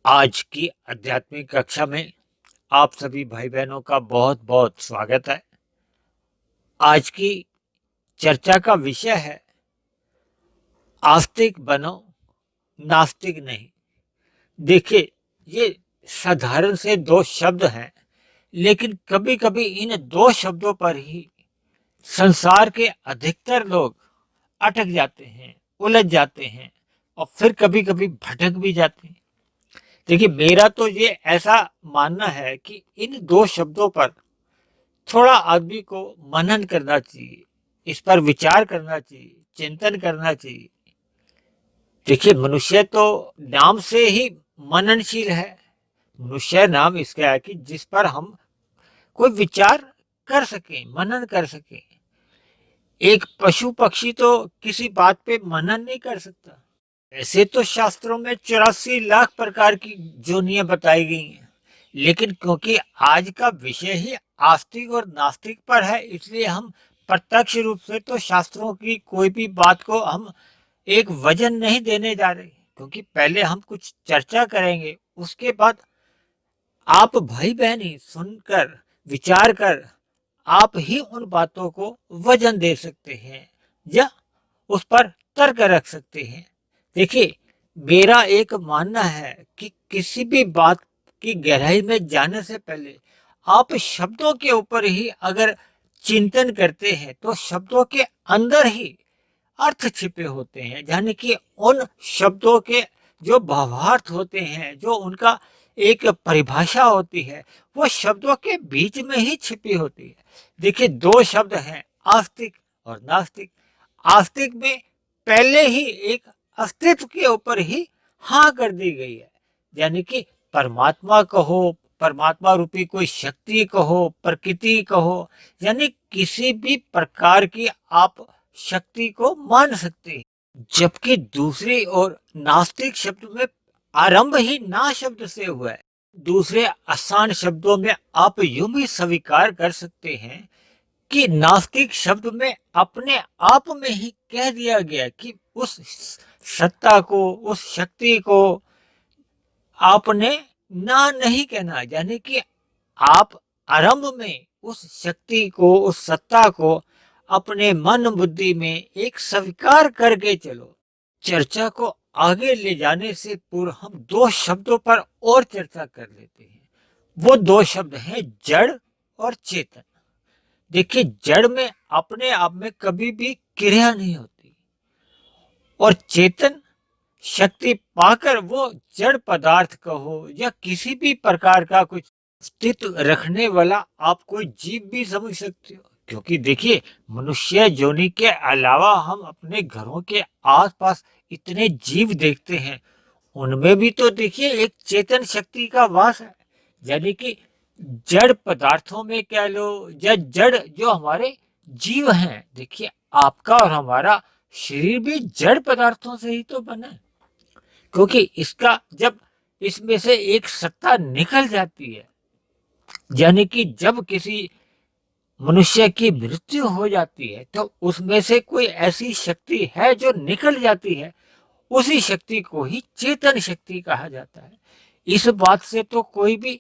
आज की आध्यात्मिक कक्षा में आप सभी भाई बहनों का बहुत बहुत स्वागत है। आज की चर्चा का विषय है आस्तिक बनो, नास्तिक नहीं। देखिए, ये साधारण से दो शब्द हैं, लेकिन कभी कभी इन दो शब्दों पर ही संसार के अधिकतर लोग अटक जाते हैं, उलझ जाते हैं और फिर कभी कभी भटक भी जाते हैं। देखिए, मेरा तो ये ऐसा मानना है कि इन दो शब्दों पर थोड़ा आदमी को मनन करना चाहिए, इस पर विचार करना चाहिए, चिंतन करना चाहिए। देखिए, मनुष्य तो नाम से ही मननशील है। मनुष्य नाम इसका है कि जिस पर हम कोई विचार कर सकें, मनन कर सकें। एक पशु पक्षी तो किसी बात पे मनन नहीं कर सकता। ऐसे तो शास्त्रों में 84 लाख प्रकार की जोनियां बताई गई हैं, लेकिन क्योंकि आज का विषय ही आस्तिक और नास्तिक पर है, इसलिए हम प्रत्यक्ष रूप से तो शास्त्रों की कोई भी बात को हम एक वजन नहीं देने जा रहे, क्योंकि पहले हम कुछ चर्चा करेंगे, उसके बाद आप भाई बहन ही सुनकर विचार कर आप ही उन बातों को वजन दे सकते हैं या उस पर तर्क रख सकते हैं। देखिए, मेरा एक मानना है कि किसी भी बात की गहराई में जाने से पहले आप शब्दों के ऊपर ही अगर चिंतन करते हैं तो शब्दों के अंदर ही अर्थ छिपे होते हैं, यानी कि उन शब्दों के जो भावार्थ होते हैं, जो उनका एक परिभाषा होती है, वो शब्दों के बीच में ही छिपी होती है। देखिए, दो शब्द हैं, आस्तिक और नास्तिक। आस्तिक में पहले ही एक अस्तित्व के ऊपर ही हाँ कर दी गई है, यानी कि परमात्मा कहो, परमात्मा रूपी कोई शक्ति कहो, प्रकृति कहो, यानी किसी भी प्रकार की आप शक्ति को मान सकते हैं। जबकि दूसरी ओर नास्तिक शब्द में आरंभ ही ना शब्द से हुआ है। दूसरे आसान शब्दों में आप यूं भी स्वीकार कर सकते हैं कि नास्तिक शब्द में अपने आप में ही कह दिया गया कि उस सत्ता को, उस शक्ति को आपने ना नहीं कहना, यानी कि आप आरंभ में उस शक्ति को, उस सत्ता को अपने मन बुद्धि में एक स्वीकार करके चलो। चर्चा को आगे ले जाने से पूर्व हम दो शब्दों पर और चर्चा कर लेते हैं। वो दो शब्द हैं जड़ और चेतन। देखिए, जड़ में अपने आप में कभी भी क्रिया नहीं होती, और चेतन शक्ति पाकर वो जड़ पदार्थ कहो या किसी भी प्रकार का कुछ अस्तित्व रखने वाला आप कोई जीव भी समझ सकते हो। क्योंकि देखिए, मनुष्य जोनि के अलावा हम अपने घरों के आसपास इतने जीव देखते हैं, उनमें भी तो देखिए एक चेतन शक्ति का वास है। यानी कि जड़ पदार्थों में कह लो या जड़ जो हमारे जीव हैं, देखिए आपका और हमारा शरीर भी जड़ पदार्थों से ही तो बना है। क्योंकि इसका जब इसमें से एक सत्ता निकल जाती है, यानी कि जब किसी मनुष्य की मृत्यु हो जाती है, तो उसमें से कोई ऐसी शक्ति है जो निकल जाती है, उसी शक्ति को ही चेतन शक्ति कहा जाता है। इस बात से तो कोई भी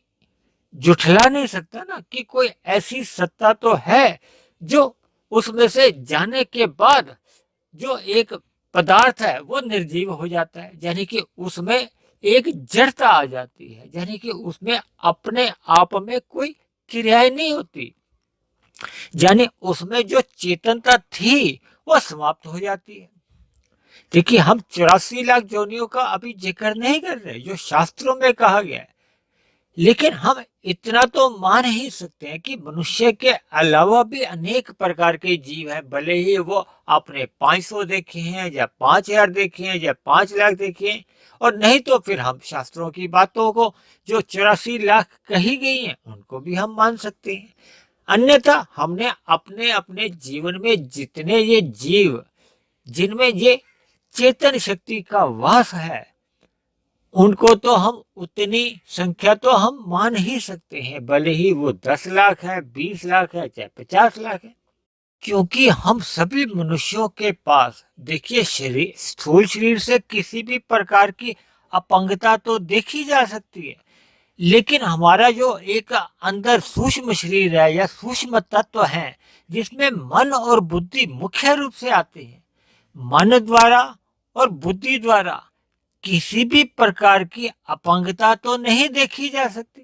जुठला नहीं सकता ना कि कोई ऐसी सत्ता तो है जो उसमें से जाने के बाद जो एक पदार्थ है वो निर्जीव हो जाता है, यानी कि उसमें एक जड़ता आ जाती है, यानी कि उसमें अपने आप में कोई क्रियाएं नहीं होती, यानी उसमें जो चेतनता थी वो समाप्त हो जाती है। देखिए, हम 84 लाख जोनियों का अभी जिक्र नहीं कर रहे जो शास्त्रों में कहा गया है, लेकिन हम इतना तो मान ही सकते हैं कि मनुष्य के अलावा भी अनेक प्रकार के जीव हैं, भले ही वो आपने 500 देखे हैं या 5000 देखे हैं या 5 लाख देखे हैं, और नहीं तो फिर हम शास्त्रों की बातों को जो 84 लाख कही गई हैं उनको भी हम मान सकते हैं। अन्यथा हमने अपने अपने जीवन में जितने ये जीव जिनमें ये चेतन शक्ति का वास है, उनको तो हम उतनी संख्या तो हम मान ही सकते हैं, भले ही वो 10 लाख है, 20 लाख है, चाहे 50 लाख है। क्योंकि हम सभी मनुष्यों के पास देखिए शरीर, स्थूल शरीर से किसी भी प्रकार की अपंगता तो देखी जा सकती है, लेकिन हमारा जो एक अंदर सूक्ष्म शरीर है या सूक्ष्म तत्व है, जिसमें मन और बुद्धि मुख्य रूप से आते हैं, मन द्वारा और बुद्धि द्वारा किसी भी प्रकार की अपंगता तो नहीं देखी जा सकती।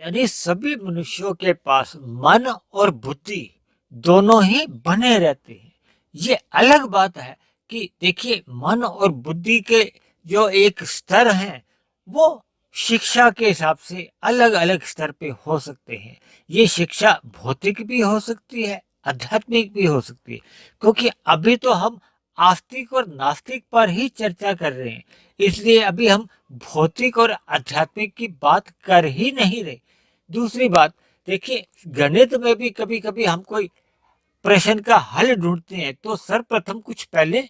यानी सभी मनुष्यों के पास मन और बुद्धि दोनों ही बने रहते हैं। ये अलग बात है कि देखिए, मन और बुद्धि के जो एक स्तर हैं, वो शिक्षा के हिसाब से अलग अलग स्तर पे हो सकते हैं। ये शिक्षा भौतिक भी हो सकती है, आध्यात्मिक भी हो सकती है, क्योंकि अभी तो हम आस्तिक और नास्तिक पर ही चर्चा कर रहे हैं, इसलिए अभी हम भौतिक और आध्यात्मिक की बात कर ही नहीं रहे। दूसरी बात, देखिए, गणित में भी कभी कभी हम कोई प्रश्न का हल ढूंढते हैं तो सर्वप्रथम कुछ पहले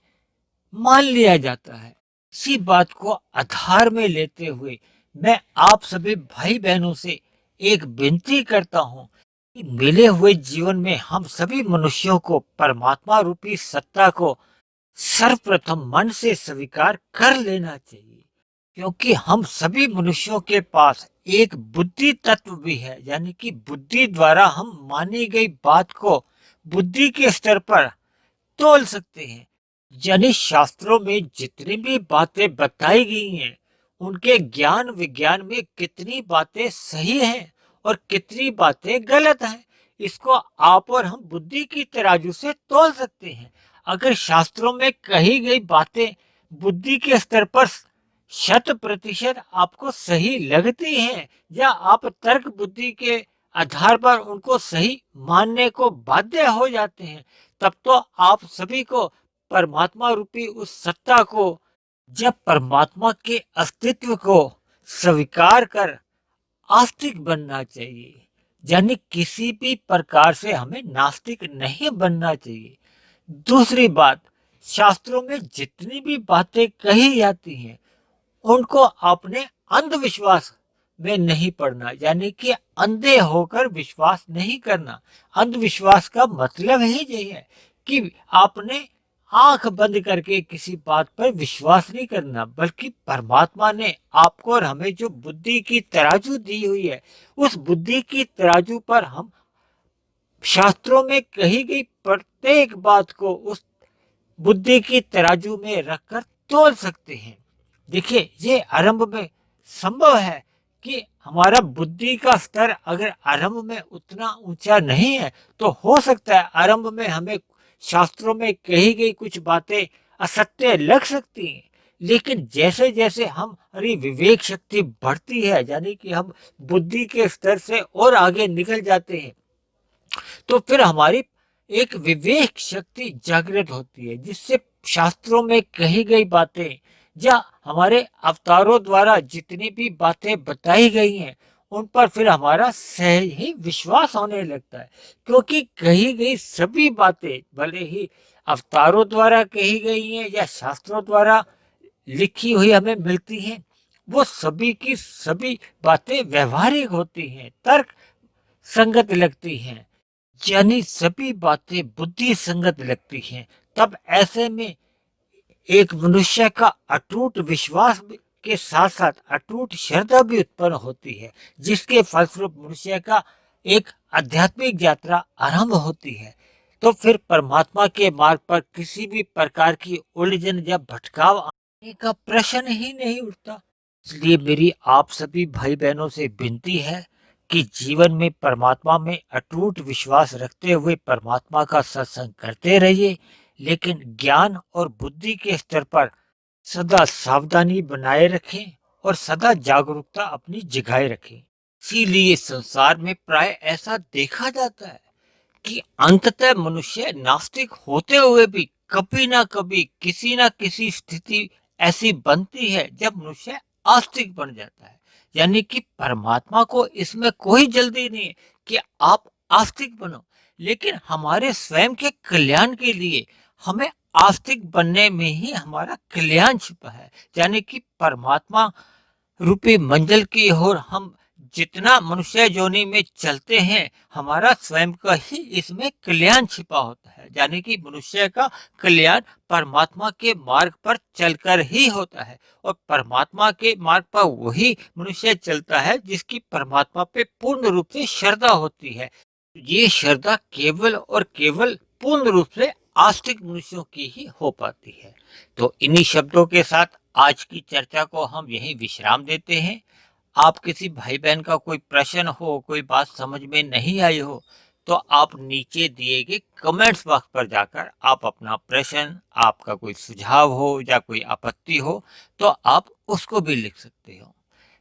मान लिया जाता है। इसी बात को आधार में लेते हुए मैं आप सभी भाई बहनों से एक विनती करता हूं कि मिले हुए जीवन में हम सभी मनुष्यों को परमात्मा रूपी सत्ता को सर्वप्रथम मन से स्वीकार कर लेना चाहिए, क्योंकि हम सभी मनुष्यों के पास एक बुद्धि तत्व भी है, यानी कि बुद्धि द्वारा हम मानी गई बात को बुद्धि के स्तर पर तोल सकते हैं। यानी शास्त्रों में जितनी भी बातें बताई गई हैं, उनके ज्ञान विज्ञान में कितनी बातें सही हैं और कितनी बातें गलत हैं, इसको आप और हम बुद्धि की तराजू से तोल सकते हैं। अगर शास्त्रों में कही गई बातें बुद्धि के स्तर पर 100% आपको सही लगती हैं, या आप तर्क बुद्धि के आधार पर उनको सही मानने को बाध्य हो जाते हैं, तब तो आप सभी को परमात्मा रूपी उस सत्ता को, जब परमात्मा के अस्तित्व को स्वीकार कर आस्तिक बनना चाहिए। यानी किसी भी प्रकार से हमें नास्तिक नहीं बनना चाहिए। दूसरी बात, शास्त्रों में जितनी भी बातें कही जाती हैं, उनको आपने अंधविश्वास में नहीं पड़ना, यानी कि अंधे होकर विश्वास नहीं करना। अंधविश्वास का मतलब ही यही है कि आपने आंख बंद करके किसी बात पर विश्वास नहीं करना, बल्कि परमात्मा ने आपको और हमें जो बुद्धि की तराजू दी हुई है, उस बुद्धि की तराजू पर हम शास्त्रों में कही गई प्रत्येक बात को उस बुद्धि की तराजू में रखकर तोल सकते हैं। देखिए, ये आरंभ में संभव है कि हमारा बुद्धि का स्तर अगर आरंभ में उतना ऊंचा नहीं है, तो हो सकता है आरंभ में हमें शास्त्रों में कही गई कुछ बातें असत्य लग सकती हैं, लेकिन जैसे जैसे हमारी विवेक शक्ति बढ़ती है, यानी कि हम बुद्धि के स्तर से और आगे निकल जाते हैं, तो फिर हमारी एक विवेक शक्ति जागृत होती है, जिससे शास्त्रों में कही गई बातें या हमारे अवतारों द्वारा जितनी भी बातें बताई गई हैं, उन पर फिर हमारा सहज ही विश्वास होने लगता है। क्योंकि कही गई सभी बातें भले ही अवतारों द्वारा कही गई हैं या शास्त्रों द्वारा लिखी हुई हमें मिलती हैं, वो सभी की सभी बातें व्यवहारिक होती हैं, तर्क संगत लगती हैं, यानी सभी बातें बुद्धि संगत लगती हैं। तब ऐसे में एक मनुष्य का अटूट विश्वास के साथ साथ अटूट श्रद्धा भी उत्पन्न होती है, जिसके फलस्वरूप मनुष्य का एक आध्यात्मिक यात्रा आरंभ होती है। तो फिर परमात्मा के मार्ग पर किसी भी प्रकार की उलझन या भटकाव आने का प्रश्न ही नहीं उठता। इसलिए मेरी आप सभी भाई बहनों से विनती है कि जीवन में परमात्मा में अटूट विश्वास रखते हुए परमात्मा का सत्संग करते रहिए, लेकिन ज्ञान और बुद्धि के स्तर पर सदा सावधानी बनाए रखें और सदा जागरूकता अपनी जगाए रखें। इसीलिए संसार में प्राय ऐसा देखा जाता है कि अंततः मनुष्य नास्तिक होते हुए भी कभी ना कभी किसी ना किसी स्थिति ऐसी बनती है जब मनुष्य आस्तिक बन जाता है। यानी कि परमात्मा को इसमें कोई जल्दी नहीं है कि आप आस्तिक बनो, लेकिन हमारे स्वयं के कल्याण के लिए हमें आस्तिक बनने में ही हमारा कल्याण छिपा है। यानी कि परमात्मा रूपी मंजिल की ओर हम जितना मनुष्य योनि में चलते हैं, हमारा स्वयं का ही इसमें कल्याण छिपा होता है। यानी कि मनुष्य का कल्याण परमात्मा के मार्ग पर चलकर ही होता है, और परमात्मा के मार्ग पर वही मनुष्य चलता है जिसकी परमात्मा पे पूर्ण रूप से श्रद्धा होती है। ये श्रद्धा केवल और केवल पूर्ण रूप से आस्तिक मनुष्यों की ही हो पाती है। तो इन्हीं शब्दों के साथ आज की चर्चा को हम यहीं विश्राम देते हैं। आप किसी भाई बहन का कोई प्रश्न हो, कोई बात समझ में नहीं आई हो, तो आप नीचे दिए गए कमेंट्स बॉक्स पर जाकर आप अपना प्रश्न, आपका कोई सुझाव हो या कोई आपत्ति हो, तो आप उसको भी लिख सकते हो।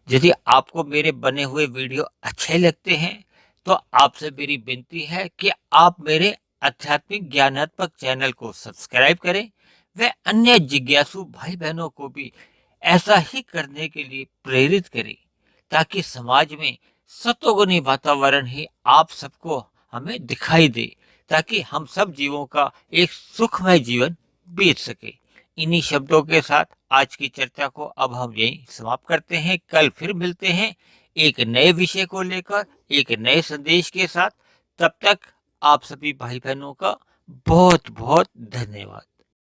यदि आपको मेरे बने हुए वीडियो अच्छे लगते हैं, तो आपसे मेरी विनती है कि आप मेरे आध्यात्मिक ज्ञानात्मक चैनल को सब्सक्राइब करें, व अन्य जिज्ञासु भाई बहनों को भी ऐसा ही करने के लिए प्रेरित करें, ताकि समाज में सतोगुणी वातावरण ही आप सबको हमें दिखाई दे, ताकि हम सब जीवों का एक सुखमय जीवन बीत सके। इन्हीं शब्दों के साथ आज की चर्चा को अब हम यहीं समाप्त करते हैं। कल फिर मिलते हैं एक नए विषय को लेकर, एक नए संदेश के साथ। तब तक आप सभी भाई बहनों का बहुत बहुत धन्यवाद।